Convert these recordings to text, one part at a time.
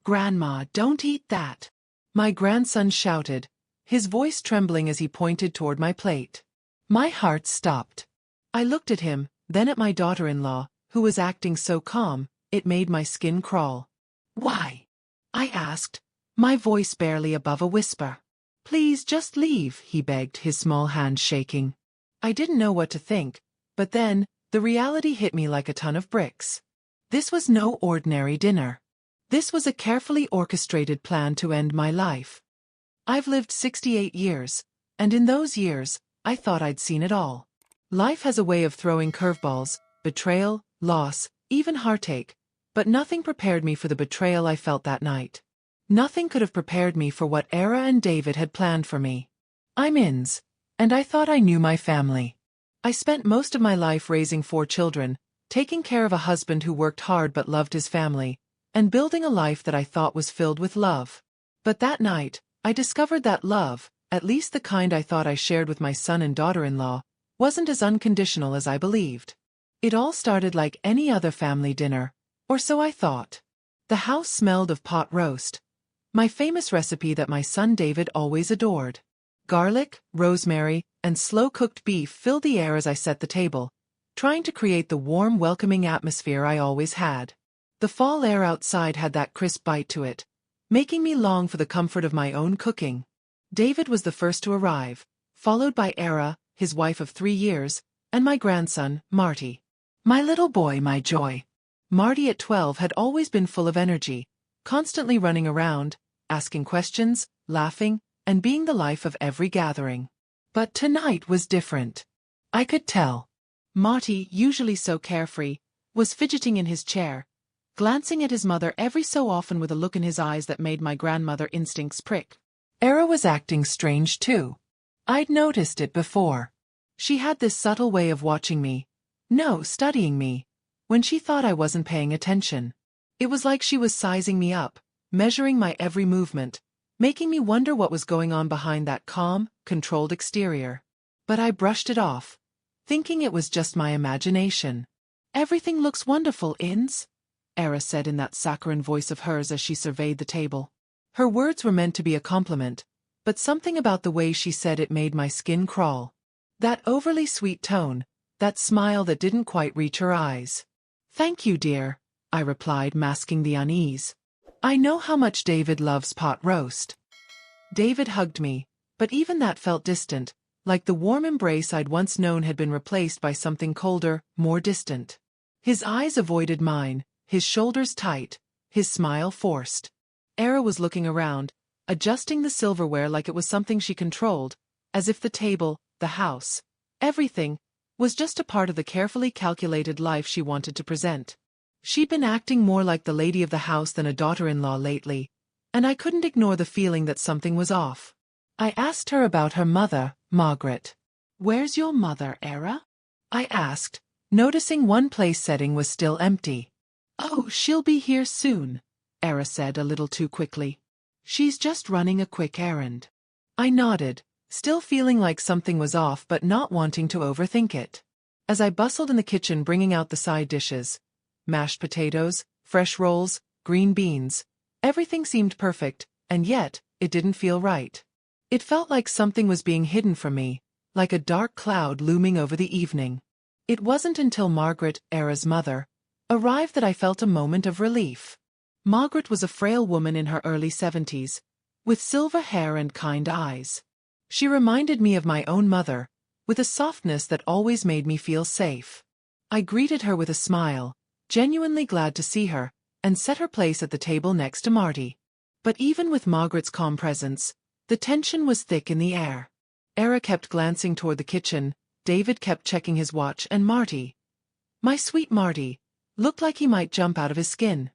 "Grandma, don't eat that!" my grandson shouted, his voice trembling as he pointed toward my plate. My heart stopped. I looked at him, then at my daughter-in-law, who was acting so calm, it made my skin crawl. "Why?" I asked, my voice barely above a whisper. "Please just leave," he begged, his small hand shaking. I didn't know what to think, but then, the reality hit me like a ton of bricks. This was no ordinary dinner. This was a carefully orchestrated plan to end my life. I've lived 68 years, and in those years, I thought I'd seen it all. Life has a way of throwing curveballs, betrayal, loss, even heartache, but nothing prepared me for the betrayal I felt that night. Nothing could have prepared me for what Era and David had planned for me. I'm ins, and I thought I knew my family. I spent most of my life raising 4 children, taking care of a husband who worked hard but loved his family, and building a life that I thought was filled with love. But that night, I discovered that love, at least the kind I thought I shared with my son and daughter-in-law, wasn't as unconditional as I believed. It all started like any other family dinner, or so I thought. The house smelled of pot roast, my famous recipe that my son David always adored. Garlic, rosemary, and slow-cooked beef filled the air as I set the table, trying to create the warm, welcoming atmosphere I always had. The fall air outside had that crisp bite to it, making me long for the comfort of my own cooking. David was the first to arrive, followed by Era, his wife of 3 years, and my grandson, Marty. My little boy, my joy. Marty at 12 had always been full of energy, constantly running around, asking questions, laughing, and being the life of every gathering. But tonight was different. I could tell. Marty, usually so carefree, was fidgeting in his chair, glancing at his mother every so often with a look in his eyes that made my grandmother instincts prick. Era was acting strange too. I'd noticed it before. She had this subtle way of watching me, studying me, when she thought I wasn't paying attention. It was like she was sizing me up, measuring my every movement, making me wonder what was going on behind that calm, controlled exterior. But I brushed it off, thinking it was just my imagination. "Everything looks wonderful, Ins," Era said in that saccharine voice of hers as she surveyed the table. Her words were meant to be a compliment, but something about the way she said it made my skin crawl. That overly sweet tone, that smile that didn't quite reach her eyes. "Thank you, dear," I replied, masking the unease. "I know how much David loves pot roast." David hugged me, but even that felt distant, like the warm embrace I'd once known had been replaced by something colder, more distant. His eyes avoided mine, his shoulders tight, his smile forced. Era was looking around, adjusting the silverware like it was something she controlled, as if the table, the house, everything, was just a part of the carefully calculated life she wanted to present. She'd been acting more like the lady of the house than a daughter-in-law lately, and I couldn't ignore the feeling that something was off. I asked her about her mother, Margaret. "Where's your mother, Era?" I asked, noticing one place setting was still empty. "Oh, she'll be here soon," Era said a little too quickly. "She's just running a quick errand." I nodded, still feeling like something was off but not wanting to overthink it. As I bustled in the kitchen bringing out the side dishes, mashed potatoes, fresh rolls, green beans, everything seemed perfect, and yet, it didn't feel right. It felt like something was being hidden from me, like a dark cloud looming over the evening. It wasn't until Margaret, Era's mother, arrived that I felt a moment of relief. Margaret was a frail woman in her early 70s, with silver hair and kind eyes. She reminded me of my own mother, with a softness that always made me feel safe. I greeted her with a smile, genuinely glad to see her, and set her place at the table next to Marty. But even with Margaret's calm presence, the tension was thick in the air. Era kept glancing toward the kitchen, David kept checking his watch, and Marty, my sweet Marty, looked like he might jump out of his skin.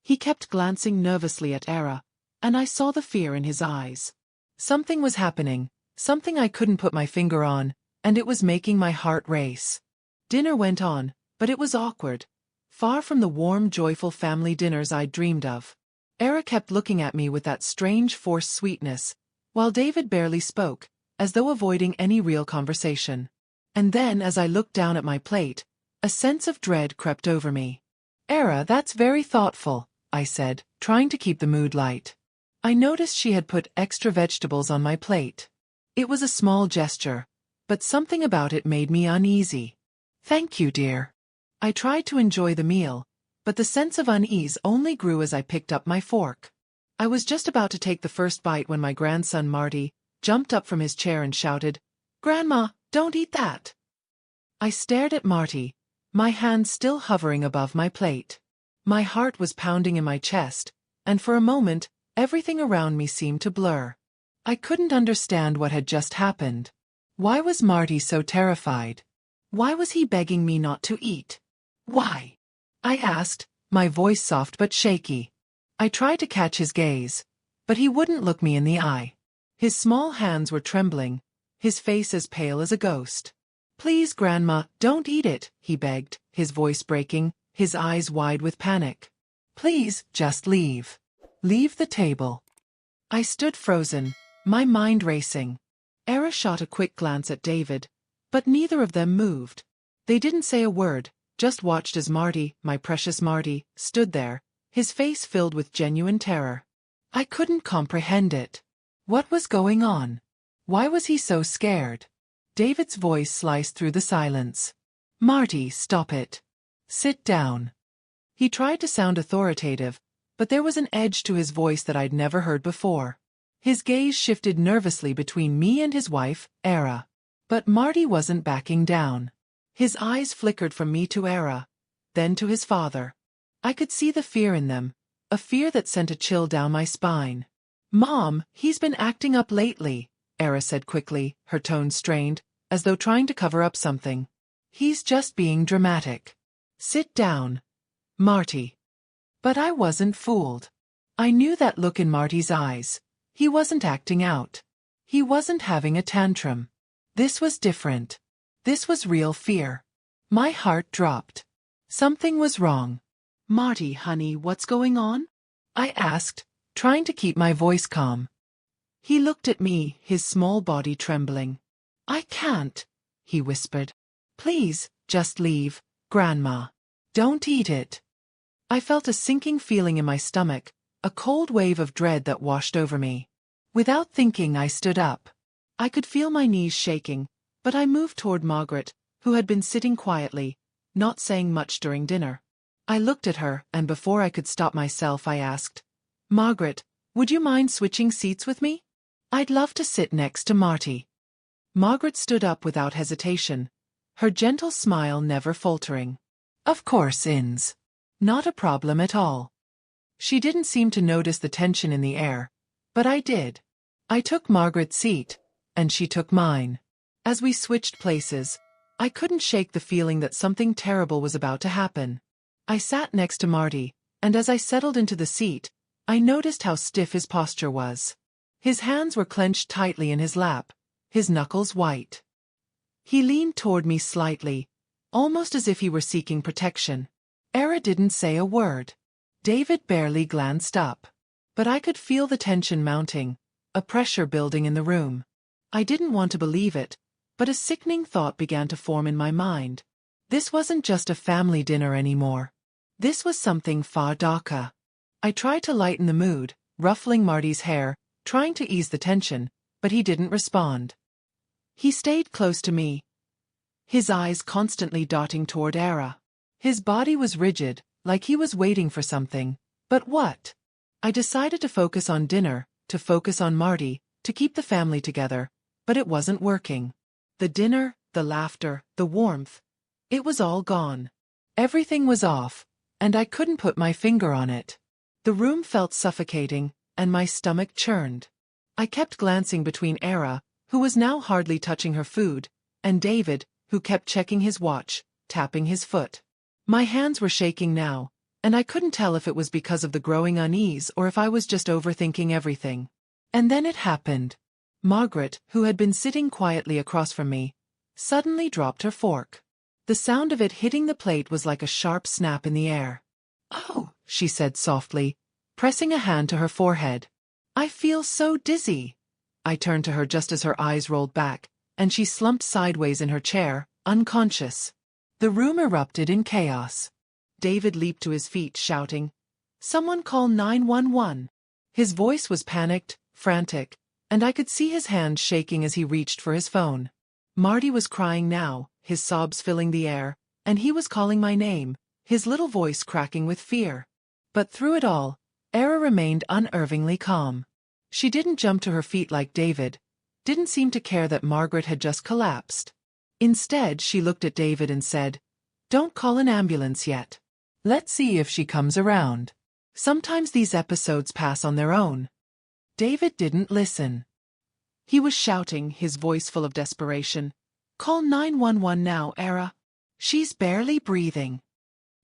He kept glancing nervously at Era, and I saw the fear in his eyes. Something was happening, something I couldn't put my finger on, and it was making my heart race. Dinner went on, but it was awkward, far from the warm, joyful family dinners I'd dreamed of. Era kept looking at me with that strange forced sweetness, while David barely spoke, as though avoiding any real conversation. And then, as I looked down at my plate, a sense of dread crept over me. "Era, that's very thoughtful," I said, trying to keep the mood light. I noticed she had put extra vegetables on my plate. It was a small gesture, but something about it made me uneasy. Thank you, dear. I tried to enjoy the meal, but the sense of unease only grew as I picked up my fork. I was just about to take the first bite when my grandson Marty jumped up from his chair and shouted, "Grandma, don't eat that!" I stared at Marty, my hand still hovering above my plate. My heart was pounding in my chest, and for a moment, everything around me seemed to blur. I couldn't understand what had just happened. Why was Marty so terrified? Why was he begging me not to eat? Why? I asked, my voice soft but shaky. I tried to catch his gaze, but he wouldn't look me in the eye. His small hands were trembling, his face as pale as a ghost. "Please, Grandma, don't eat it," he begged, his voice breaking, his eyes wide with panic. "Please, just leave. Leave the table." I stood frozen, my mind racing. Era shot a quick glance at David, but neither of them moved. They didn't say a word, just watched as Marty, my precious Marty, stood there, his face filled with genuine terror. I couldn't comprehend it. What was going on? Why was he so scared? David's voice sliced through the silence. "Marty, stop it. Sit down." He tried to sound authoritative, but there was an edge to his voice that I'd never heard before. His gaze shifted nervously between me and his wife, Era. But Marty wasn't backing down. His eyes flickered from me to Era, then to his father. I could see the fear in them, a fear that sent a chill down my spine. "Mom, he's been acting up lately," Era said quickly, her tone strained, as though trying to cover up something. "He's just being dramatic. Sit down, Marty." But I wasn't fooled. I knew that look in Marty's eyes. He wasn't acting out. He wasn't having a tantrum. This was different. This was real fear. My heart dropped. Something was wrong. "Marty, honey, what's going on?" I asked, trying to keep my voice calm. He looked at me, his small body trembling. "I can't," he whispered. "Please, just leave, Grandma. Don't eat it." I felt a sinking feeling in my stomach, a cold wave of dread that washed over me. Without thinking, I stood up. I could feel my knees shaking, but I moved toward Margaret, who had been sitting quietly, not saying much during dinner. I looked at her, and before I could stop myself, I asked, "Margaret, would you mind switching seats with me? I'd love to sit next to Marty." Margaret stood up without hesitation, her gentle smile never faltering. "Of course, Inns. Not a problem at all." She didn't seem to notice the tension in the air, but I did. I took Margaret's seat, and she took mine. As we switched places, I couldn't shake the feeling that something terrible was about to happen. I sat next to Marty, and as I settled into the seat, I noticed how stiff his posture was. His hands were clenched tightly in his lap, his knuckles white. He leaned toward me slightly, almost as if he were seeking protection. Era didn't say a word. David barely glanced up. But I could feel the tension mounting, a pressure building in the room. I didn't want to believe it, but a sickening thought began to form in my mind. This wasn't just a family dinner anymore. This was something far darker. I tried to lighten the mood, ruffling Marty's hair, trying to ease the tension, but he didn't respond. He stayed close to me, his eyes constantly darting toward Era. His body was rigid, like he was waiting for something. But what? I decided to focus on dinner, to focus on Marty, to keep the family together, but it wasn't working. The dinner, the laughter, the warmth, it was all gone. Everything was off, and I couldn't put my finger on it. The room felt suffocating, and my stomach churned. I kept glancing between Era, who was now hardly touching her food, and David, who kept checking his watch, tapping his foot. My hands were shaking now, and I couldn't tell if it was because of the growing unease or if I was just overthinking everything. And then it happened. Margaret, who had been sitting quietly across from me, suddenly dropped her fork. The sound of it hitting the plate was like a sharp snap in the air. "Oh," she said softly, pressing a hand to her forehead. "I feel so dizzy." I turned to her just as her eyes rolled back, and she slumped sideways in her chair, unconscious. The room erupted in chaos. David leaped to his feet, shouting, Someone call 911. His voice was panicked, frantic, and I could see his hands shaking as he reached for his phone. Marty was crying now, his sobs filling the air, and he was calling my name, his little voice cracking with fear. But through it all, Era remained unervingly calm. She didn't jump to her feet like David, didn't seem to care that Margaret had just collapsed. Instead, she looked at David and said, "Don't call an ambulance yet. Let's see if she comes around. Sometimes these episodes pass on their own." David didn't listen. He was shouting, his voice full of desperation. "Call 911 now, Era. She's barely breathing."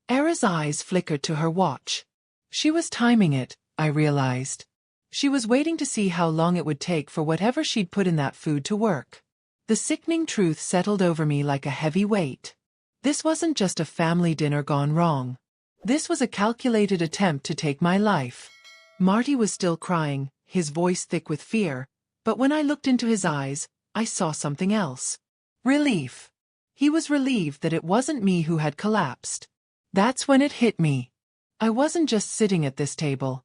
Era's eyes flickered to her watch. She was timing it, I realized. She was waiting to see how long it would take for whatever she'd put in that food to work. The sickening truth settled over me like a heavy weight. This wasn't just a family dinner gone wrong. This was a calculated attempt to take my life. Marty was still crying, his voice thick with fear, but when I looked into his eyes, I saw something else. Relief. He was relieved that it wasn't me who had collapsed. That's when it hit me. I wasn't just sitting at this table.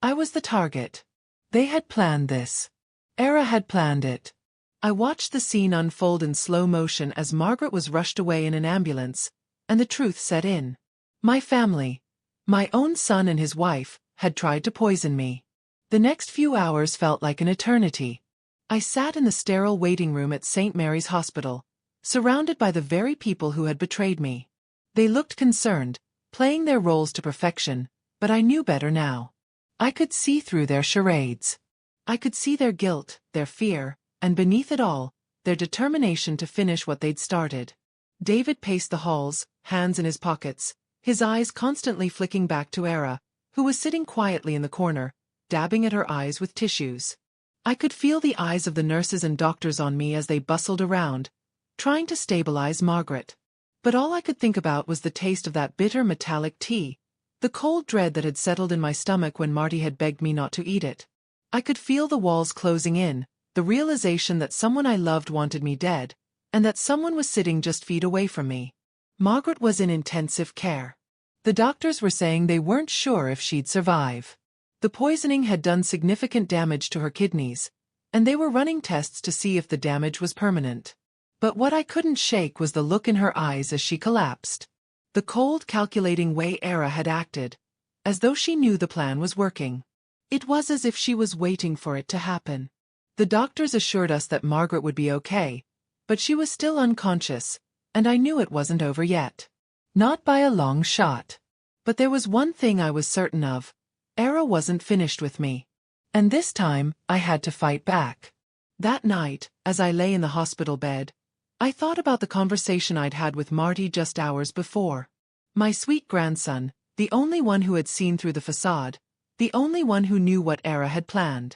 I was the target. They had planned this. Era had planned it. I watched the scene unfold in slow motion as Margaret was rushed away in an ambulance, and the truth set in. My family, my own son and his wife, had tried to poison me. The next few hours felt like an eternity. I sat in the sterile waiting room at St. Mary's Hospital, surrounded by the very people who had betrayed me. They looked concerned, playing their roles to perfection, but I knew better now. I could see through their charades. I could see their guilt, their fear, and beneath it all, their determination to finish what they'd started. David paced the halls, hands in his pockets, his eyes constantly flicking back to Era, who was sitting quietly in the corner, dabbing at her eyes with tissues. I could feel the eyes of the nurses and doctors on me as they bustled around, trying to stabilize Margaret. But all I could think about was the taste of that bitter metallic tea, the cold dread that had settled in my stomach when Marty had begged me not to eat it. I could feel the walls closing in, the realization that someone I loved wanted me dead, and that someone was sitting just feet away from me. Margaret was in intensive care. The doctors were saying they weren't sure if she'd survive. The poisoning had done significant damage to her kidneys, and they were running tests to see if the damage was permanent. But what I couldn't shake was the look in her eyes as she collapsed. The cold, calculating way Era had acted, as though she knew the plan was working. It was as if she was waiting for it to happen. The doctors assured us that Margaret would be okay, but she was still unconscious, and I knew it wasn't over yet. Not by a long shot. But there was one thing I was certain of. Era wasn't finished with me. And this time, I had to fight back. That night, as I lay in the hospital bed, I thought about the conversation I'd had with Marty just hours before. My sweet grandson, the only one who had seen through the facade, the only one who knew what Era had planned.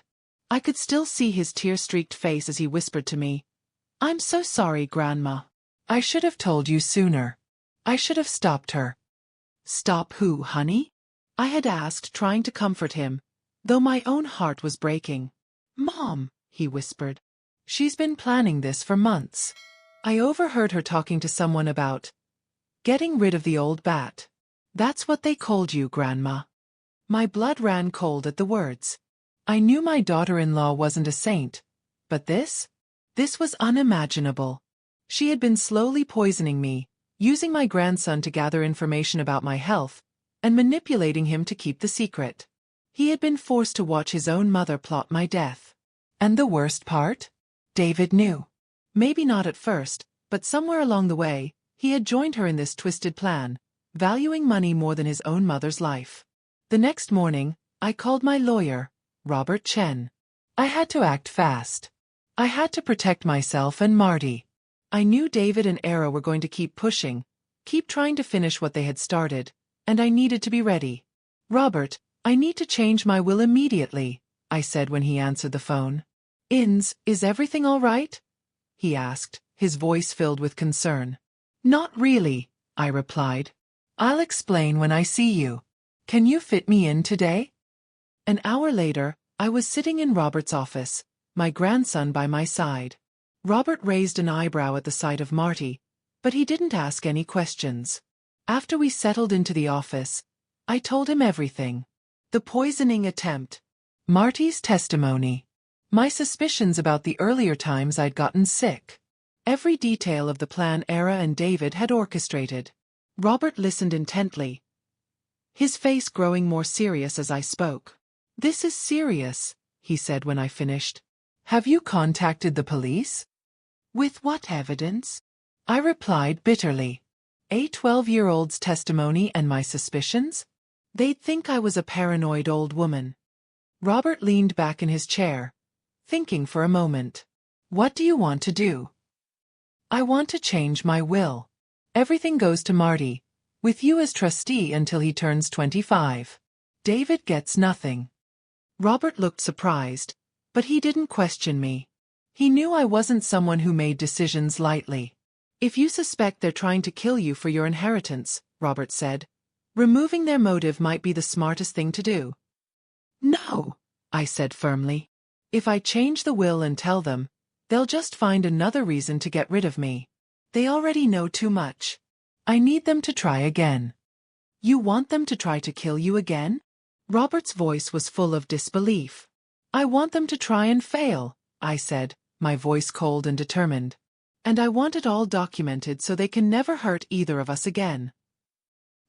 I could still see his tear-streaked face as he whispered to me, "I'm so sorry, Grandma. I should have told you sooner. I should have stopped her." "Stop who, honey?" I had asked, trying to comfort him, though my own heart was breaking. "Mom," he whispered. "She's been planning this for months. I overheard her talking to someone about getting rid of the old bat. That's what they called you, Grandma." My blood ran cold at the words. I knew my daughter-in-law wasn't a saint, but this was unimaginable. She had been slowly poisoning me, using my grandson to gather information about my health, and manipulating him to keep the secret. He had been forced to watch his own mother plot my death. And the worst part? David knew. Maybe not at first, but somewhere along the way, he had joined her in this twisted plan, valuing money more than his own mother's life. The next morning, I called my lawyer, Robert Chen. I had to act fast. I had to protect myself and Marty. I knew David and Era were going to keep pushing, keep trying to finish what they had started, and I needed to be ready. "Robert, I need to change my will immediately," I said when he answered the phone. Is everything all right?" he asked, his voice filled with concern. "Not really," I replied. "I'll explain when I see you. Can you fit me in today?" An hour later, I was sitting in Robert's office, my grandson by my side. Robert raised an eyebrow at the sight of Marty, but he didn't ask any questions. After we settled into the office, I told him everything. The poisoning attempt. Marty's testimony. My suspicions about the earlier times I'd gotten sick. Every detail of the plan Era and David had orchestrated. Robert listened intently, his face growing more serious as I spoke. "This is serious," he said when I finished. "Have you contacted the police?" "With what evidence?" I replied bitterly. "A 12-year-old's testimony and my suspicions? They'd think I was a paranoid old woman." Robert leaned back in his chair, thinking for a moment. "What do you want to do?" "I want to change my will. Everything goes to Marty, with you as trustee until he turns 25. David gets nothing." Robert looked surprised, but he didn't question me. He knew I wasn't someone who made decisions lightly. "If you suspect they're trying to kill you for your inheritance," Robert said, "removing their motive might be the smartest thing to do." "No," I said firmly. "If I change the will and tell them, they'll just find another reason to get rid of me. They already know too much. I need them to try again." "You want them to try to kill you again?" Robert's voice was full of disbelief. "I want them to try and fail," I said, my voice cold and determined. "And I want it all documented so they can never hurt either of us again."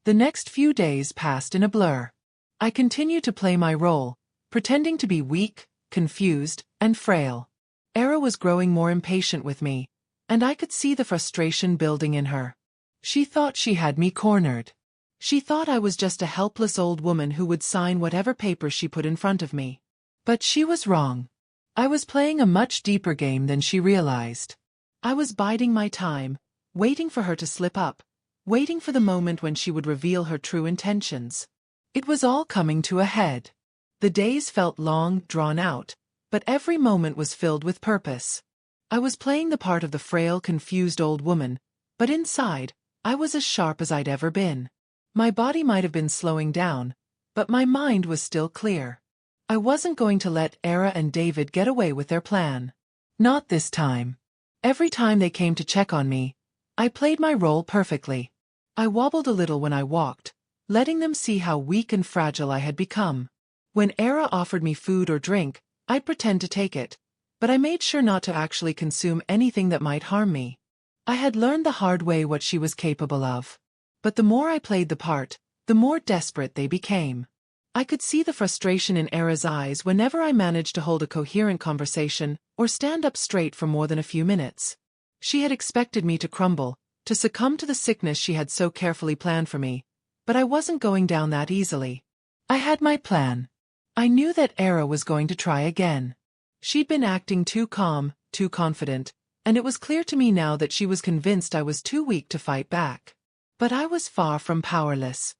The next few days passed in a blur. I continued to play my role, pretending to be weak, confused, and frail. Era was growing more impatient with me, and I could see the frustration building in her. She thought she had me cornered. She thought I was just a helpless old woman who would sign whatever papers she put in front of me. But she was wrong. I was playing a much deeper game than she realized. I was biding my time, waiting for her to slip up, waiting for the moment when she would reveal her true intentions. It was all coming to a head. The days felt long, drawn out, but every moment was filled with purpose. I was playing the part of the frail, confused old woman, but inside, I was as sharp as I'd ever been. My body might have been slowing down, but my mind was still clear. I wasn't going to let Era and David get away with their plan. Not this time. Every time they came to check on me, I played my role perfectly. I wobbled a little when I walked, letting them see how weak and fragile I had become. When Era offered me food or drink, I'd pretend to take it, but I made sure not to actually consume anything that might harm me. I had learned the hard way what she was capable of. But the more I played the part, the more desperate they became. I could see the frustration in Era's eyes whenever I managed to hold a coherent conversation or stand up straight for more than a few minutes. She had expected me to crumble, to succumb to the sickness she had so carefully planned for me, but I wasn't going down that easily. I had my plan. I knew that Era was going to try again. She'd been acting too calm, too confident, and it was clear to me now that she was convinced I was too weak to fight back. But I was far from powerless.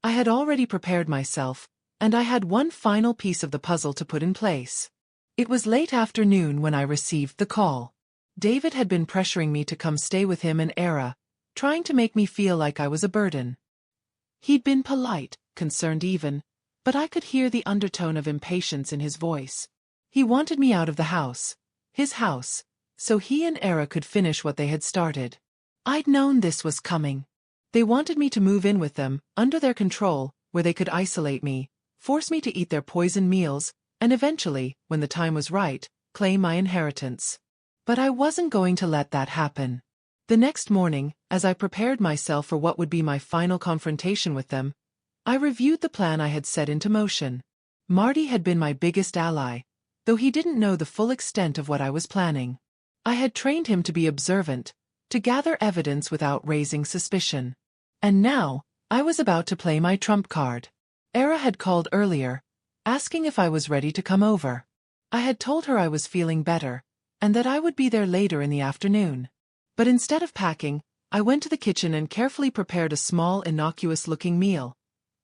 I had already prepared myself, and I had one final piece of the puzzle to put in place. It was late afternoon when I received the call. David had been pressuring me to come stay with him and Era, trying to make me feel like I was a burden. He'd been polite, concerned even, but I could hear the undertone of impatience in his voice. He wanted me out of the house, his house, so he and Era could finish what they had started. I'd known this was coming. They wanted me to move in with them, under their control, where they could isolate me, force me to eat their poisoned meals, and eventually, when the time was right, claim my inheritance. But I wasn't going to let that happen. The next morning, as I prepared myself for what would be my final confrontation with them, I reviewed the plan I had set into motion. Marty had been my biggest ally, though he didn't know the full extent of what I was planning. I had trained him to be observant, to gather evidence without raising suspicion. And now, I was about to play my trump card. Era had called earlier, asking if I was ready to come over. I had told her I was feeling better, and that I would be there later in the afternoon. But instead of packing, I went to the kitchen and carefully prepared a small, innocuous-looking meal.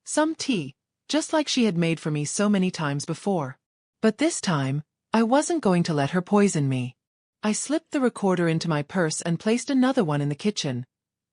Some tea, just like she had made for me so many times before. But this time, I wasn't going to let her poison me. I slipped the recorder into my purse and placed another one in the kitchen,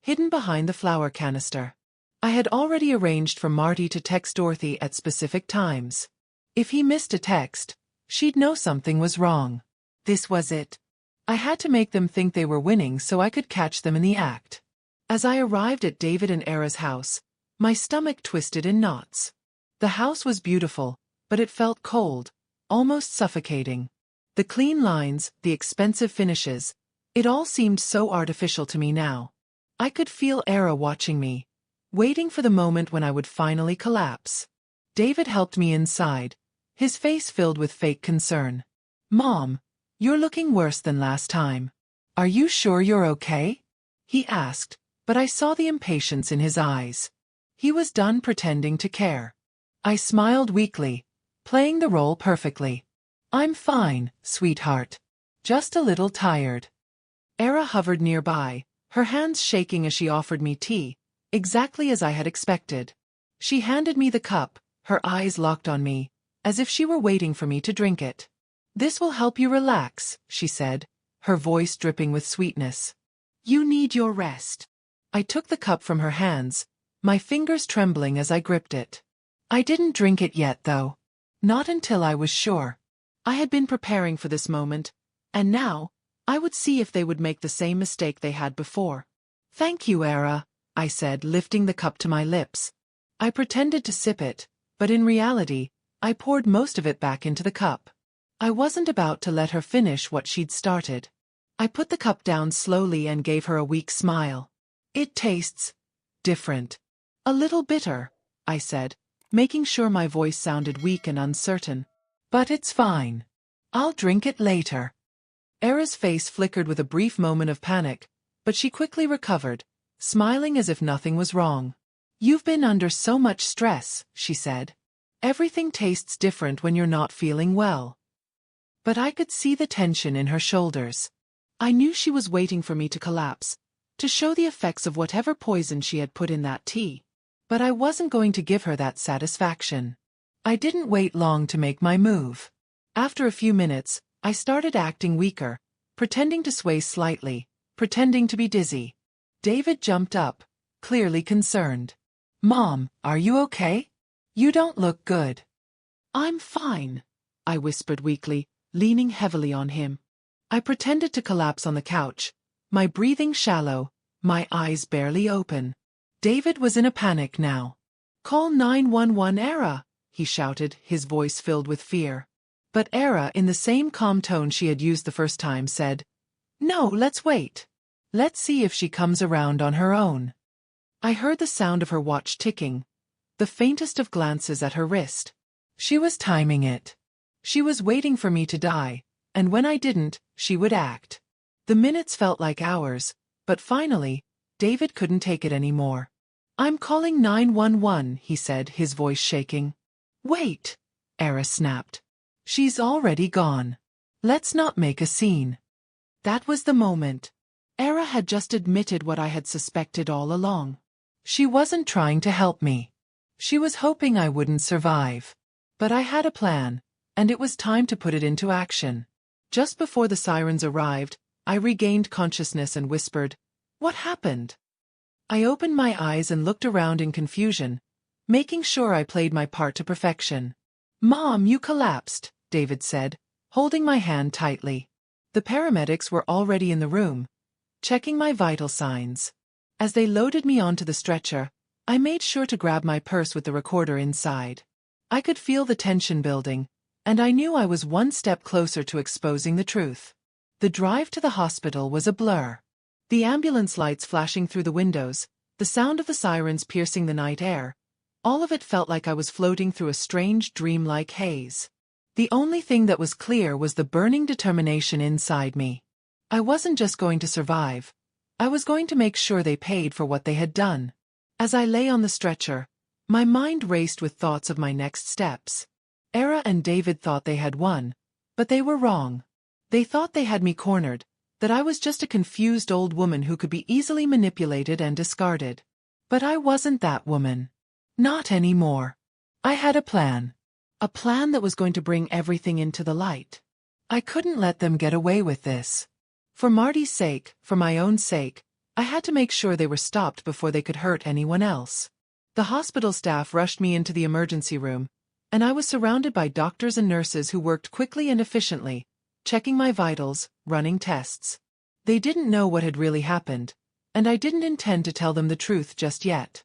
hidden behind the flour canister. I had already arranged for Marty to text Dorothy at specific times. If he missed a text, she'd know something was wrong. This was it. I had to make them think they were winning so I could catch them in the act. As I arrived at David and Era's house, My stomach twisted in knots. The house was beautiful, but it felt cold, almost suffocating. The clean lines, the expensive finishes, it all seemed so artificial to me now. I could feel Era watching me, waiting for the moment when I would finally collapse. David helped me inside, his face filled with fake concern. "Mom, you're looking worse than last time. Are you sure you're okay?" he asked, but I saw the impatience in his eyes. He was done pretending to care. I smiled weakly, playing the role perfectly. "I'm fine, sweetheart. Just a little tired." Era hovered nearby, her hands shaking as she offered me tea, exactly as I had expected. She handed me the cup, her eyes locked on me, as if she were waiting for me to drink it. "This will help you relax," she said, her voice dripping with sweetness. "You need your rest." I took the cup from her hands, my fingers trembling as I gripped it. I didn't drink it yet, though. Not until I was sure. I had been preparing for this moment, and now, I would see if they would make the same mistake they had before. "Thank you, Era," I said, lifting the cup to my lips. I pretended to sip it, but in reality, I poured most of it back into the cup. I wasn't about to let her finish what she'd started. I put the cup down slowly and gave her a weak smile. "It tastes different. A little bitter," I said, making sure my voice sounded weak and uncertain. "But it's fine. I'll drink it later." Era's face flickered with a brief moment of panic, but she quickly recovered, smiling as if nothing was wrong. "You've been under so much stress," she said. "Everything tastes different when you're not feeling well." But I could see the tension in her shoulders. I knew she was waiting for me to collapse, to show the effects of whatever poison she had put in that tea. But I wasn't going to give her that satisfaction. I didn't wait long to make my move. After a few minutes, I started acting weaker, pretending to sway slightly, pretending to be dizzy. David jumped up, clearly concerned. "Mom, are you okay? You don't look good." "I'm fine," I whispered weakly, leaning heavily on him. I pretended to collapse on the couch, my breathing shallow, my eyes barely open. David was in a panic now. "Call 911, Era," he shouted, his voice filled with fear. But Era, in the same calm tone she had used the first time, said, "No, let's wait. Let's see if she comes around on her own." I heard the sound of her watch ticking, the faintest of glances at her wrist. She was timing it. She was waiting for me to die, and when I didn't, she would act. The minutes felt like hours, but finally, David couldn't take it anymore. "I'm calling 911, he said, his voice shaking. "Wait," Era snapped. "She's already gone. Let's not make a scene." That was the moment. Era had just admitted what I had suspected all along. She wasn't trying to help me. She was hoping I wouldn't survive. But I had a plan, and it was time to put it into action. Just before the sirens arrived, I regained consciousness and whispered, "What happened?" I opened my eyes and looked around in confusion, making sure I played my part to perfection. "Mom, you collapsed," David said, holding my hand tightly. The paramedics were already in the room, checking my vital signs. As they loaded me onto the stretcher, I made sure to grab my purse with the recorder inside. I could feel the tension building, and I knew I was one step closer to exposing the truth. The drive to the hospital was a blur. The ambulance lights flashing through the windows, the sound of the sirens piercing the night air, all of it felt like I was floating through a strange dreamlike haze. The only thing that was clear was the burning determination inside me. I wasn't just going to survive. I was going to make sure they paid for what they had done. As I lay on the stretcher, my mind raced with thoughts of my next steps. Era and David thought they had won, but they were wrong. They thought they had me cornered, that I was just a confused old woman who could be easily manipulated and discarded. But I wasn't that woman. Not anymore. I had a plan. A plan that was going to bring everything into the light. I couldn't let them get away with this. For Marty's sake, for my own sake, I had to make sure they were stopped before they could hurt anyone else. The hospital staff rushed me into the emergency room, and I was surrounded by doctors and nurses who worked quickly and efficiently, checking my vitals, running tests. They didn't know what had really happened, and I didn't intend to tell them the truth just yet.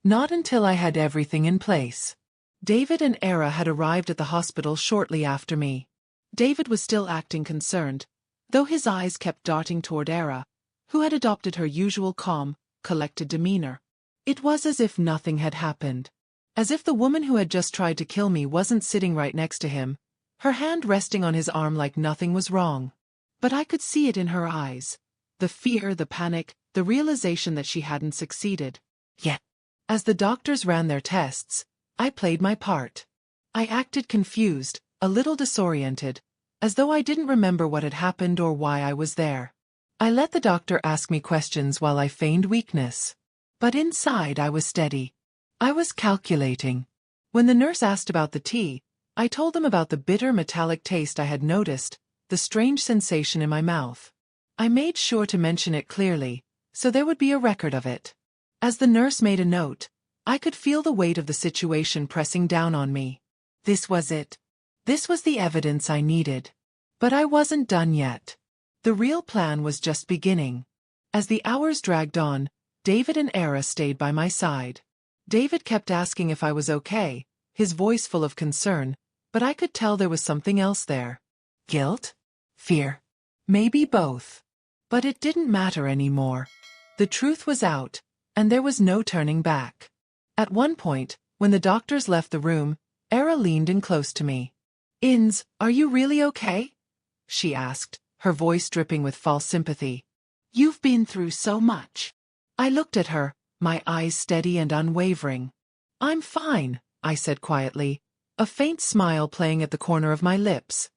Not until I had everything in place. David and Era had arrived at the hospital shortly after me. David was still acting concerned, though his eyes kept darting toward Era, who had adopted her usual calm, collected demeanor. It was as if nothing had happened. As if the woman who had just tried to kill me wasn't sitting right next to him, her hand resting on his arm like nothing was wrong. But I could see it in her eyes. The fear, the panic, the realization that she hadn't succeeded. Yet, as the doctors ran their tests, I played my part. I acted confused, a little disoriented, as though I didn't remember what had happened or why I was there. I let the doctor ask me questions while I feigned weakness. But inside I was steady. I was calculating. When the nurse asked about the tea, I told them about the bitter metallic taste I had noticed, the strange sensation in my mouth. I made sure to mention it clearly, so there would be a record of it. As the nurse made a note, I could feel the weight of the situation pressing down on me. This was it. This was the evidence I needed. But I wasn't done yet. The real plan was just beginning. As the hours dragged on, David and Era stayed by my side. David kept asking if I was okay, his voice full of concern, but I could tell there was something else there. Guilt? Fear? Maybe both. But it didn't matter anymore. The truth was out, and there was no turning back. At one point, when the doctors left the room, Era leaned in close to me. "Inz, are you really okay?" she asked, her voice dripping with false sympathy. "You've been through so much." I looked at her, my eyes steady and unwavering. "I'm fine," I said quietly, a faint smile playing at the corner of my lips.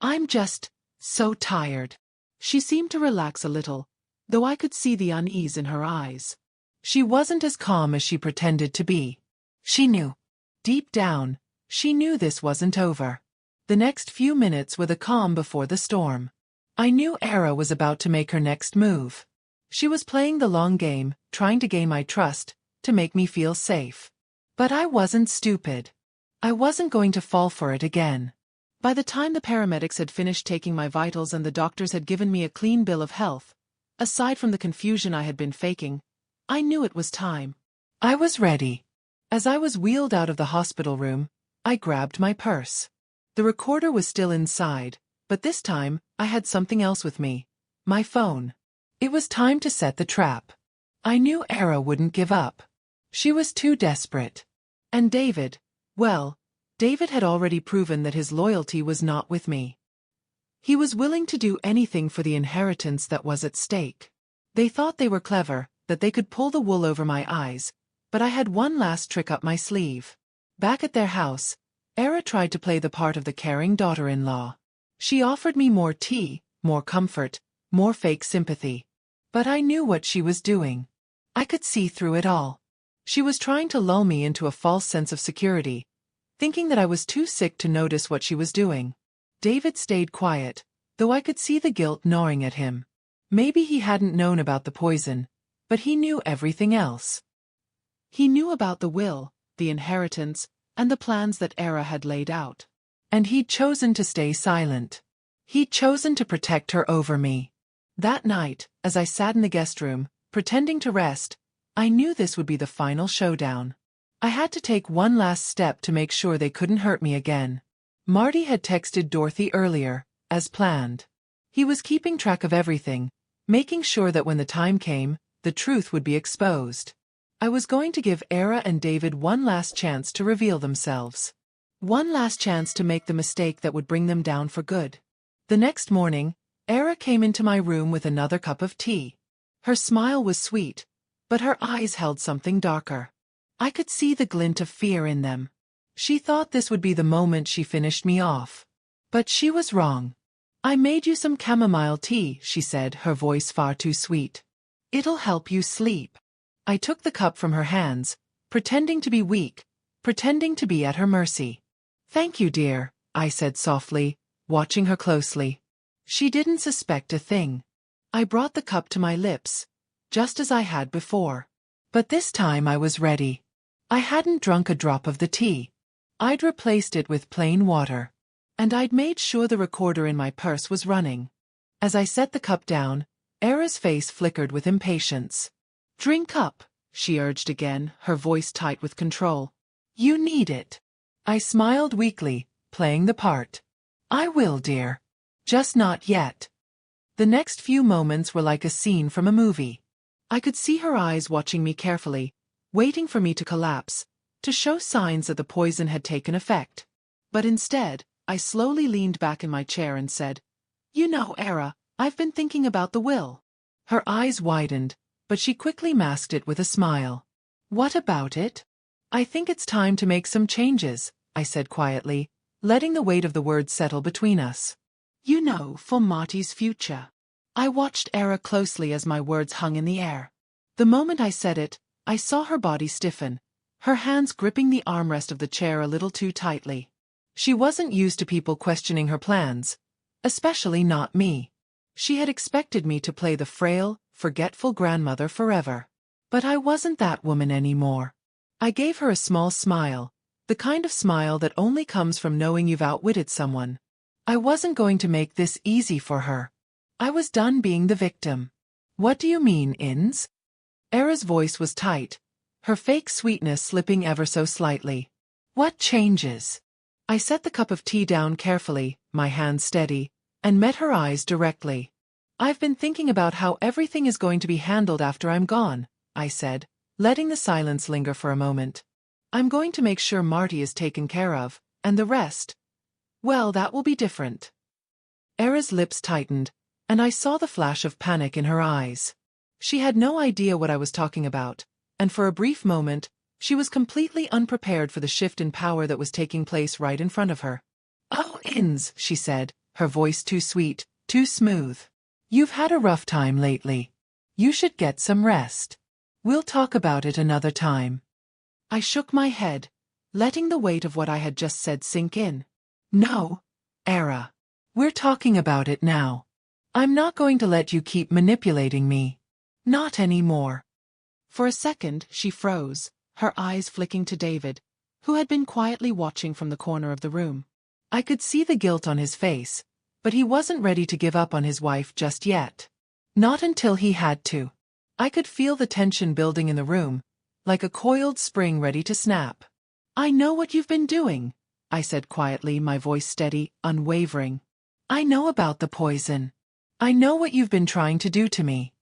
"I'm just so tired." She seemed to relax a little, though I could see the unease in her eyes. She wasn't as calm as she pretended to be. She knew. Deep down, she knew this wasn't over. The next few minutes were the calm before the storm. I knew Era was about to make her next move. She was playing the long game, trying to gain my trust, to make me feel safe. But I wasn't stupid. I wasn't going to fall for it again. By the time the paramedics had finished taking my vitals and the doctors had given me a clean bill of health, aside from the confusion I had been faking, I knew it was time. I was ready. As I was wheeled out of the hospital room, I grabbed my purse. The recorder was still inside, but this time, I had something else with me. My phone. It was time to set the trap. I knew Era wouldn't give up. She was too desperate. And David, well, David had already proven that his loyalty was not with me. He was willing to do anything for the inheritance that was at stake. They thought they were clever, that they could pull the wool over my eyes, but I had one last trick up my sleeve. Back at their house, Era tried to play the part of the caring daughter-in-law. She offered me more tea, more comfort, more fake sympathy. But I knew what she was doing. I could see through it all. She was trying to lull me into a false sense of security, thinking that I was too sick to notice what she was doing. David stayed quiet, though I could see the guilt gnawing at him. Maybe he hadn't known about the poison, but he knew everything else. He knew about the will, the inheritance, and the plans that Era had laid out. And he'd chosen to stay silent. He'd chosen to protect her over me. That night, as I sat in the guest room, pretending to rest, I knew this would be the final showdown. I had to take one last step to make sure they couldn't hurt me again. Marty had texted Dorothy earlier, as planned. He was keeping track of everything, making sure that when the time came, the truth would be exposed. I was going to give Era and David one last chance to reveal themselves. One last chance to make the mistake that would bring them down for good. The next morning, Era came into my room with another cup of tea. Her smile was sweet, but her eyes held something darker. I could see the glint of fear in them. She thought this would be the moment she finished me off. But she was wrong. "I made you some chamomile tea," she said, her voice far too sweet. "It'll help you sleep." I took the cup from her hands, pretending to be weak, pretending to be at her mercy. "Thank you, dear," I said softly, watching her closely. She didn't suspect a thing. I brought the cup to my lips, just as I had before. But this time I was ready. I hadn't drunk a drop of the tea. I'd replaced it with plain water. And I'd made sure the recorder in my purse was running. As I set the cup down, Era's face flickered with impatience. "Drink up," she urged again, her voice tight with control. You need it. I smiled weakly, playing the part. I will, dear. Just not yet. The next few moments were like a scene from a movie. I could see her eyes watching me carefully, waiting for me to collapse, to show signs that the poison had taken effect. But instead, I slowly leaned back in my chair and said, You know, Era, I've been thinking about the will. Her eyes widened, but she quickly masked it with a smile. What about it? I think it's time to make some changes, I said quietly, letting the weight of the words settle between us. You know, for Marty's future. I watched Era closely as my words hung in the air. The moment I said it, I saw her body stiffen, her hands gripping the armrest of the chair a little too tightly. She wasn't used to people questioning her plans, especially not me. She had expected me to play the frail, forgetful grandmother forever. But I wasn't that woman anymore. I gave her a small smile, the kind of smile that only comes from knowing you've outwitted someone. I wasn't going to make this easy for her. I was done being the victim. What do you mean, Inns? Era's voice was tight, her fake sweetness slipping ever so slightly. What changes? I set the cup of tea down carefully, my hand steady, and met her eyes directly. I've been thinking about how everything is going to be handled after I'm gone, I said, letting the silence linger for a moment. I'm going to make sure Marty is taken care of, and the rest, well, that will be different. Era's lips tightened, and I saw the flash of panic in her eyes. She had no idea what I was talking about, and for a brief moment, she was completely unprepared for the shift in power that was taking place right in front of her. Oh, Inns, she said, her voice too sweet, too smooth. You've had a rough time lately. You should get some rest. We'll talk about it another time. I shook my head, letting the weight of what I had just said sink in. No, Era. We're talking about it now. I'm not going to let you keep manipulating me. Not anymore. For a second, she froze, her eyes flicking to David, who had been quietly watching from the corner of the room. I could see the guilt on his face, but he wasn't ready to give up on his wife just yet. Not until he had to. I could feel the tension building in the room, like a coiled spring ready to snap. I know what you've been doing, I said quietly, my voice steady, unwavering. I know about the poison. I know what you've been trying to do to me.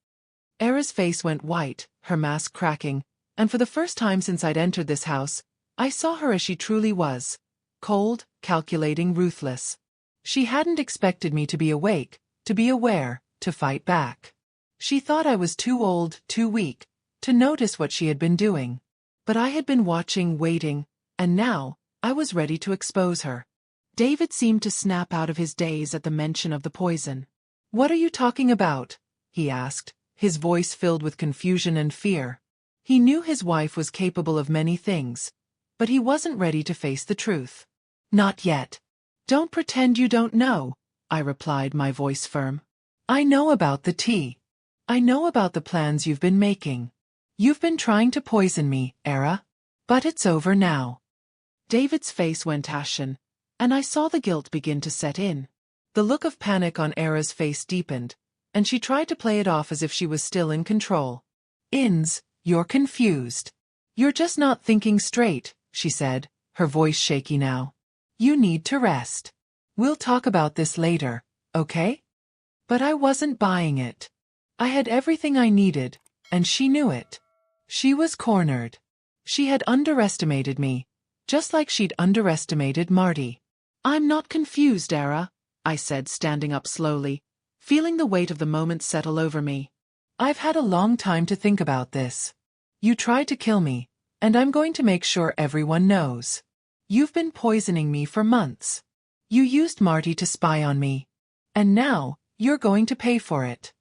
Era's face went white, her mask cracking, and for the first time since I'd entered this house, I saw her as she truly was. Cold, calculating, ruthless. She hadn't expected me to be awake, to be aware, to fight back. She thought I was too old, too weak, to notice what she had been doing. But I had been watching, waiting, and now, I was ready to expose her. David seemed to snap out of his daze at the mention of the poison. What are you talking about? He asked, his voice filled with confusion and fear. He knew his wife was capable of many things, but he wasn't ready to face the truth. Not yet. Don't pretend you don't know, I replied, my voice firm. I know about the tea. I know about the plans you've been making. You've been trying to poison me, Era. But it's over now. David's face went ashen, and I saw the guilt begin to set in. The look of panic on Era's face deepened, and she tried to play it off as if she was still in control. Inns, you're confused. You're just not thinking straight, she said, her voice shaky now. You need to rest. We'll talk about this later, okay? But I wasn't buying it. I had everything I needed, and she knew it. She was cornered. She had underestimated me, just like she'd underestimated Marty. I'm not confused, Era, I said, standing up slowly, feeling the weight of the moment settle over me. I've had a long time to think about this. You tried to kill me, and I'm going to make sure everyone knows. You've been poisoning me for months. You used Marty to spy on me. And now, you're going to pay for it.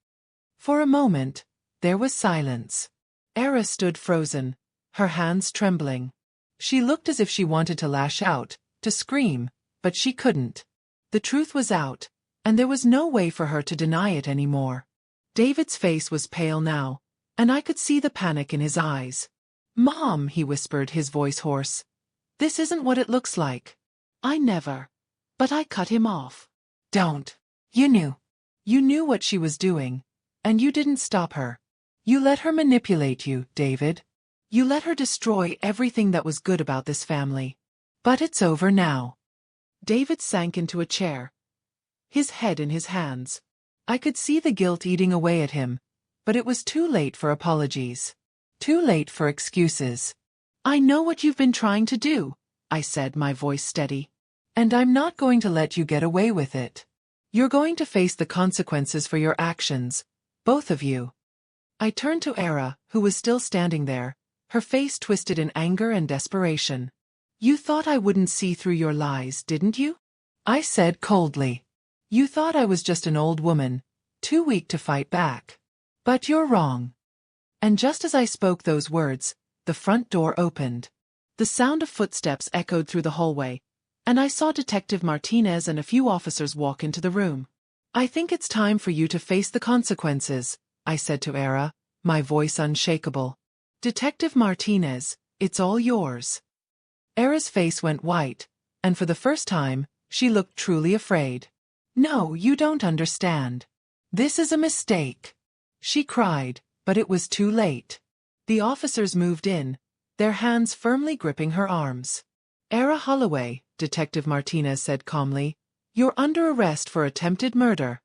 For a moment, there was silence. Era stood frozen, her hands trembling. She looked as if she wanted to lash out, to scream, but she couldn't. The truth was out, and there was no way for her to deny it anymore. David's face was pale now, and I could see the panic in his eyes. Mom, he whispered, his voice hoarse. This isn't what it looks like. I never. But I cut him off. Don't. You knew. You knew what she was doing, and you didn't stop her. You let her manipulate you, David. You let her destroy everything that was good about this family. But it's over now. David sank into a chair, his head in his hands. I could see the guilt eating away at him, but it was too late for apologies. Too late for excuses. I know what you've been trying to do, I said, my voice steady. And I'm not going to let you get away with it. You're going to face the consequences for your actions, both of you. I turned to Era, who was still standing there, her face twisted in anger and desperation. You thought I wouldn't see through your lies, didn't you? I said coldly. You thought I was just an old woman, too weak to fight back. But you're wrong. And just as I spoke those words, the front door opened. The sound of footsteps echoed through the hallway, and I saw Detective Martinez and a few officers walk into the room. I think it's time for you to face the consequences, I said to Era, my voice unshakable. Detective Martinez, it's all yours. Era's face went white, and for the first time, she looked truly afraid. No, you don't understand. This is a mistake. She cried, but it was too late. The officers moved in, their hands firmly gripping her arms. Era Holloway, Detective Martinez said calmly, you're under arrest for attempted murder.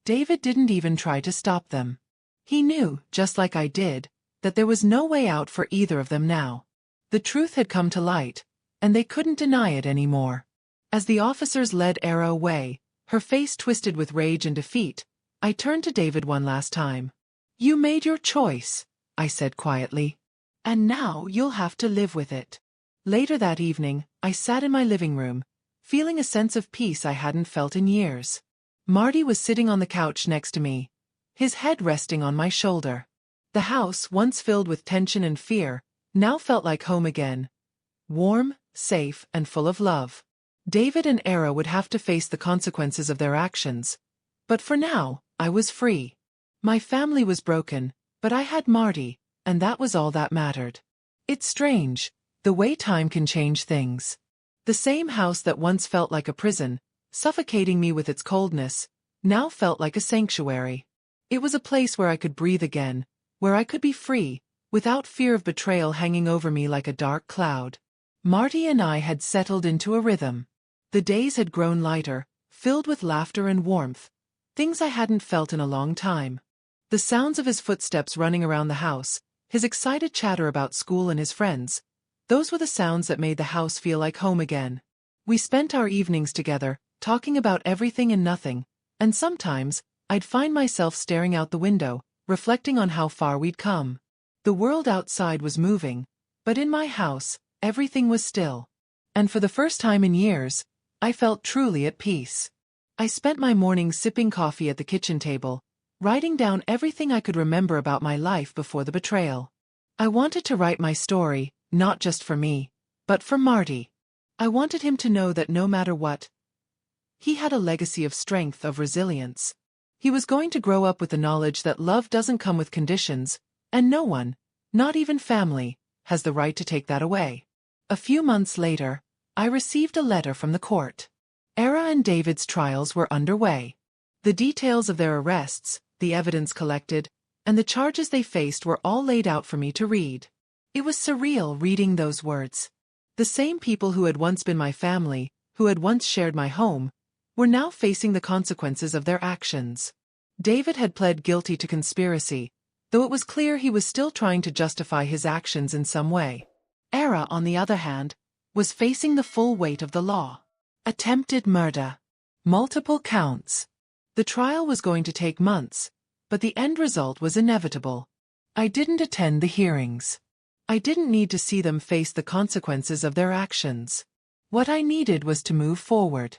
David didn't even try to stop them. He knew, just like I did, that there was no way out for either of them now. The truth had come to light, and they couldn't deny it anymore. As the officers led Era away, her face twisted with rage and defeat, I turned to David one last time. You made your choice, I said quietly. And now you'll have to live with it. Later that evening, I sat in my living room, feeling a sense of peace I hadn't felt in years. Marty was sitting on the couch next to me, his head resting on my shoulder. The house, once filled with tension and fear, now felt like home again. Warm, safe, and full of love. David and Era would have to face the consequences of their actions. But for now, I was free. My family was broken, but I had Marty, and that was all that mattered. It's strange, the way time can change things. The same house that once felt like a prison, suffocating me with its coldness, now felt like a sanctuary. It was a place where I could breathe again, where I could be free, without fear of betrayal hanging over me like a dark cloud. Marty and I had settled into a rhythm. The days had grown lighter, filled with laughter and warmth, things I hadn't felt in a long time. The sounds of his footsteps running around the house, his excited chatter about school and his friends, those were the sounds that made the house feel like home again. We spent our evenings together, talking about everything and nothing, and sometimes, I'd find myself staring out the window, reflecting on how far we'd come. The world outside was moving, but in my house, everything was still. And for the first time in years, I felt truly at peace. I spent my mornings sipping coffee at the kitchen table, writing down everything I could remember about my life before the betrayal. I wanted to write my story, not just for me, but for Marty. I wanted him to know that no matter what, he had a legacy of strength, of resilience. He was going to grow up with the knowledge that love doesn't come with conditions, and no one, not even family, has the right to take that away. A few months later, I received a letter from the court. Era and David's trials were underway. The details of their arrests, the evidence collected, and the charges they faced were all laid out for me to read. It was surreal reading those words. The same people who had once been my family, who had once shared my home, were now facing the consequences of their actions. David had pled guilty to conspiracy, though it was clear he was still trying to justify his actions in some way. Era, on the other hand, was facing the full weight of the law. Attempted murder. Multiple counts. The trial was going to take months, but the end result was inevitable. I didn't attend the hearings. I didn't need to see them face the consequences of their actions. What I needed was to move forward.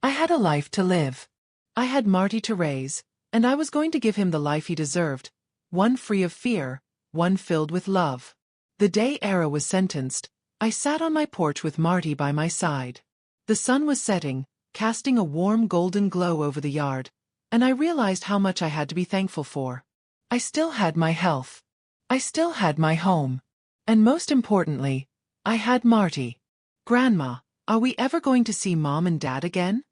I had a life to live. I had Marty to raise, and I was going to give him the life he deserved, one free of fear, one filled with love. The day Era was sentenced, I sat on my porch with Marty by my side. The sun was setting, casting a warm golden glow over the yard, and I realized how much I had to be thankful for. I still had my health. I still had my home. And most importantly, I had Marty. Grandma, are we ever going to see Mom and Dad again?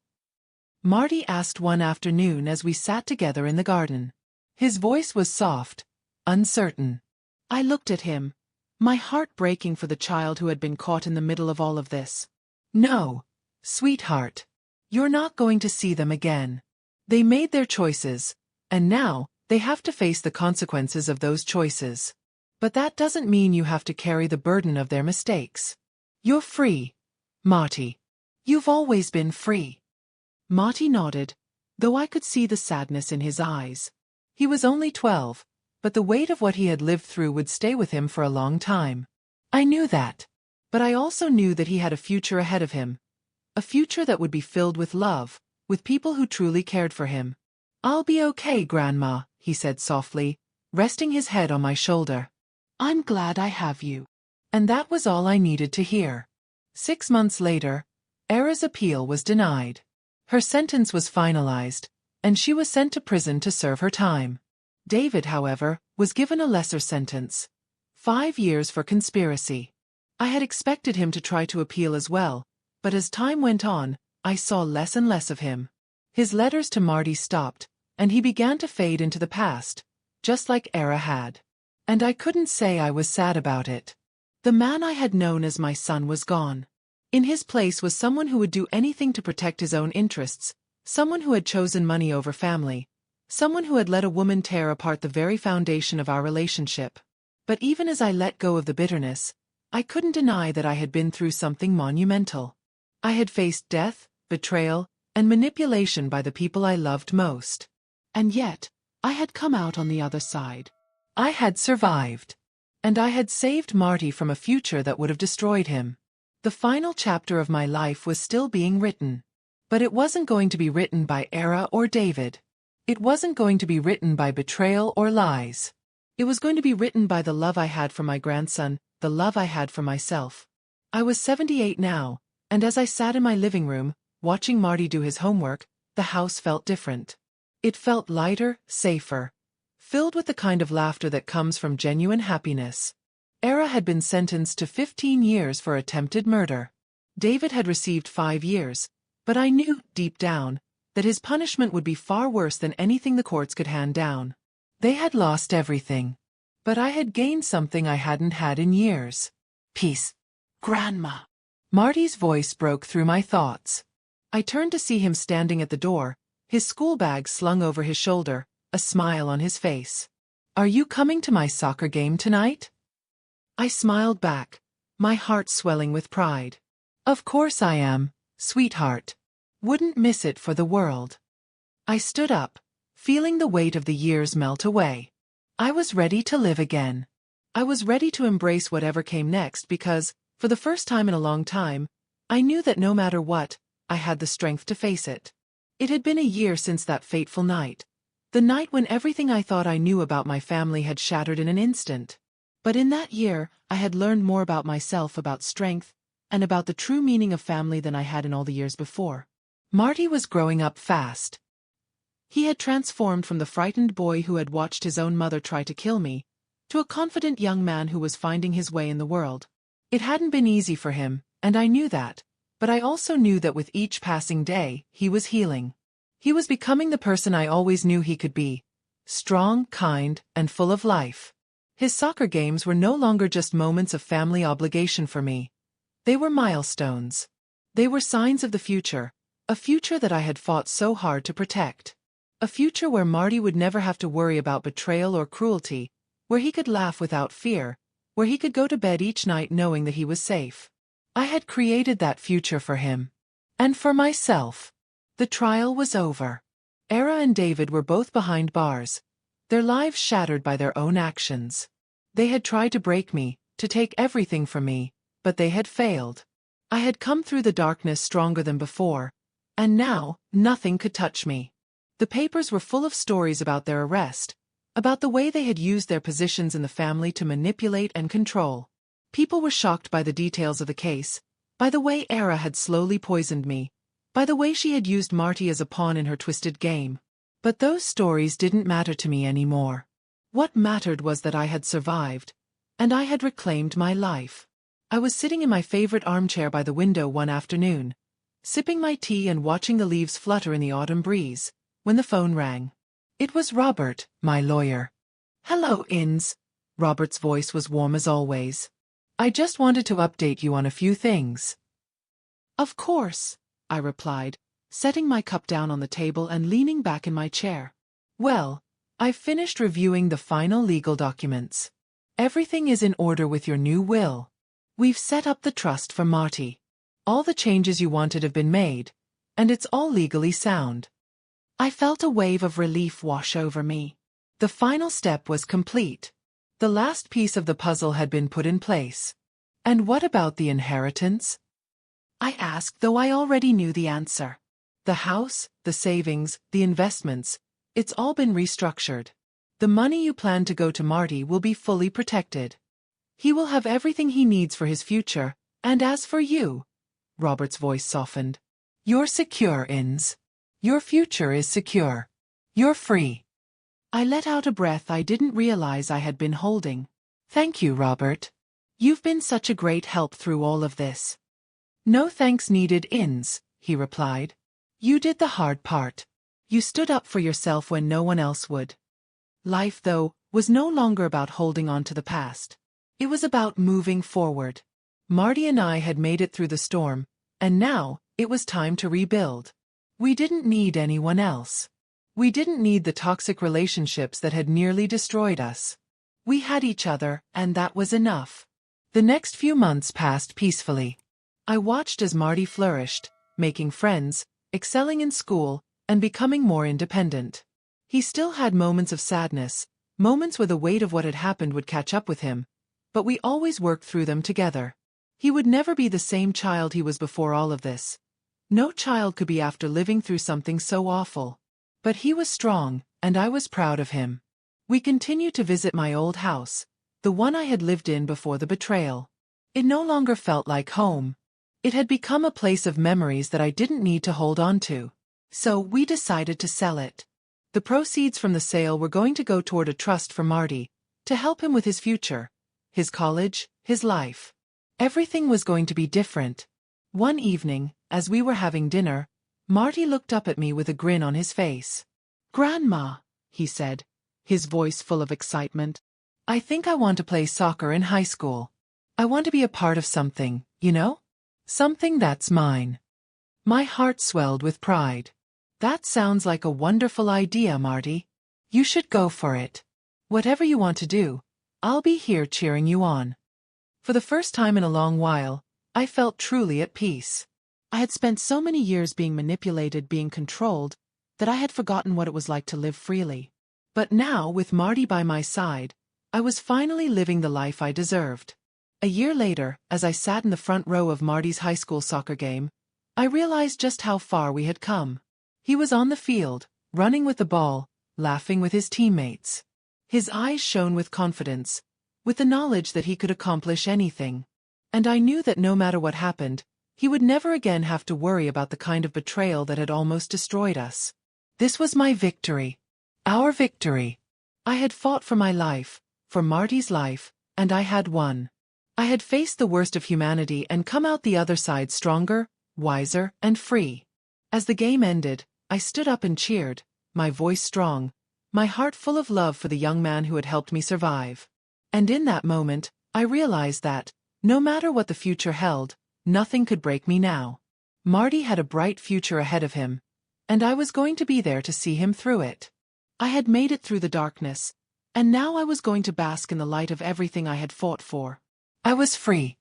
Marty asked one afternoon as we sat together in the garden. His voice was soft, uncertain. I looked at him, my heart breaking for the child who had been caught in the middle of all of this. No, sweetheart. You're not going to see them again. They made their choices, and now they have to face the consequences of those choices. But that doesn't mean you have to carry the burden of their mistakes. You're free, Marty. You've always been free. Marty nodded, though I could see the sadness in his eyes. He was only 12, but the weight of what he had lived through would stay with him for a long time. I knew that. But I also knew that he had a future ahead of him. A future that would be filled with love, with people who truly cared for him. I'll be okay, Grandma, he said softly, resting his head on my shoulder. I'm glad I have you. And that was all I needed to hear. 6 months later, Era's appeal was denied. Her sentence was finalized, and she was sent to prison to serve her time. David, however, was given a lesser sentence. 5 years for conspiracy. I had expected him to try to appeal as well, but as time went on, I saw less and less of him. His letters to Marty stopped, and he began to fade into the past, just like Era had. And I couldn't say I was sad about it. The man I had known as my son was gone. In his place was someone who would do anything to protect his own interests, someone who had chosen money over family, someone who had let a woman tear apart the very foundation of our relationship. But even as I let go of the bitterness, I couldn't deny that I had been through something monumental. I had faced death, betrayal, and manipulation by the people I loved most. And yet, I had come out on the other side. I had survived. And I had saved Marty from a future that would have destroyed him. The final chapter of my life was still being written. But it wasn't going to be written by Era or David. It wasn't going to be written by betrayal or lies. It was going to be written by the love I had for my grandson, the love I had for myself. I was 78 now, and as I sat in my living room, watching Marty do his homework, the house felt different. It felt lighter, safer, filled with the kind of laughter that comes from genuine happiness. Era had been sentenced to 15 years for attempted murder. David had received 5 years, but I knew, deep down, that his punishment would be far worse than anything the courts could hand down. They had lost everything. But I had gained something I hadn't had in years. Peace. Grandma. Marty's voice broke through my thoughts. I turned to see him standing at the door, his school bag slung over his shoulder, a smile on his face. Are you coming to my soccer game tonight? I smiled back, my heart swelling with pride. Of course I am, sweetheart. Wouldn't miss it for the world. I stood up, feeling the weight of the years melt away. I was ready to live again. I was ready to embrace whatever came next because, for the first time in a long time, I knew that no matter what, I had the strength to face it. It had been a year since that fateful night. The night when everything I thought I knew about my family had shattered in an instant. But in that year, I had learned more about myself, about strength, and about the true meaning of family than I had in all the years before. Marty was growing up fast. He had transformed from the frightened boy who had watched his own mother try to kill me, to a confident young man who was finding his way in the world. It hadn't been easy for him, and I knew that, but I also knew that with each passing day, he was healing. He was becoming the person I always knew he could be, strong, kind, and full of life. His soccer games were no longer just moments of family obligation for me. They were milestones. They were signs of the future, a future that I had fought so hard to protect. A future where Marty would never have to worry about betrayal or cruelty, where he could laugh without fear, where he could go to bed each night knowing that he was safe. I had created that future for him. And for myself. The trial was over. Era and David were both behind bars, their lives shattered by their own actions. They had tried to break me, to take everything from me, but they had failed. I had come through the darkness stronger than before, and now, nothing could touch me. The papers were full of stories about their arrest, about the way they had used their positions in the family to manipulate and control. People were shocked by the details of the case, by the way Era had slowly poisoned me, by the way she had used Marty as a pawn in her twisted game. But those stories didn't matter to me anymore. What mattered was that I had survived, and I had reclaimed my life. I was sitting in my favorite armchair by the window one afternoon, sipping my tea and watching the leaves flutter in the autumn breeze, when the phone rang. It was Robert, my lawyer. "Hello, Inns," Robert's voice was warm as always. "I just wanted to update you on a few things." "Of course," I replied, setting my cup down on the table and leaning back in my chair. "Well, I've finished reviewing the final legal documents. Everything is in order with your new will. We've set up the trust for Marty. All the changes you wanted have been made, and it's all legally sound." I felt a wave of relief wash over me. The final step was complete. The last piece of the puzzle had been put in place. "And what about the inheritance?" I asked, though I already knew the answer. "The house, the savings, the investments, it's all been restructured. The money you plan to go to Marty will be fully protected. He will have everything he needs for his future, and as for you," Robert's voice softened, "you're secure, Inns. Your future is secure. You're free." I let out a breath I didn't realize I had been holding. "Thank you, Robert. You've been such a great help through all of this." "No thanks needed, Inns," he replied. "You did the hard part. You stood up for yourself when no one else would." Life, though, was no longer about holding on to the past. It was about moving forward. Marty and I had made it through the storm, and now it was time to rebuild. We didn't need anyone else. We didn't need the toxic relationships that had nearly destroyed us. We had each other, and that was enough. The next few months passed peacefully. I watched as Marty flourished, making friends, excelling in school, and becoming more independent. He still had moments of sadness, moments where the weight of what had happened would catch up with him, but we always worked through them together. He would never be the same child he was before all of this. No child could be after living through something so awful. But he was strong, and I was proud of him. We continued to visit my old house, the one I had lived in before the betrayal. It no longer felt like home. It had become a place of memories that I didn't need to hold on to. So we decided to sell it. The proceeds from the sale were going to go toward a trust for Marty, to help him with his future, his college, his life. Everything was going to be different. One evening, as we were having dinner, Marty looked up at me with a grin on his face. "Grandma," he said, his voice full of excitement, "I think I want to play soccer in high school. I want to be a part of something, you know? Something that's mine." My heart swelled with pride. "That sounds like a wonderful idea, Marty. You should go for it. Whatever you want to do, I'll be here cheering you on." For the first time in a long while, I felt truly at peace. I had spent so many years being manipulated, being controlled, that I had forgotten what it was like to live freely. But now, with Marty by my side, I was finally living the life I deserved. A year later, as I sat in the front row of Marty's high school soccer game, I realized just how far we had come. He was on the field, running with the ball, laughing with his teammates. His eyes shone with confidence, with the knowledge that he could accomplish anything. And I knew that no matter what happened, he would never again have to worry about the kind of betrayal that had almost destroyed us. This was my victory. Our victory. I had fought for my life, for Marty's life, and I had won. I had faced the worst of humanity and come out the other side stronger, wiser, and free. As the game ended, I stood up and cheered, my voice strong, my heart full of love for the young man who had helped me survive. And in that moment, I realized that, no matter what the future held, nothing could break me now. Marty had a bright future ahead of him, and I was going to be there to see him through it. I had made it through the darkness, and now I was going to bask in the light of everything I had fought for. I was free.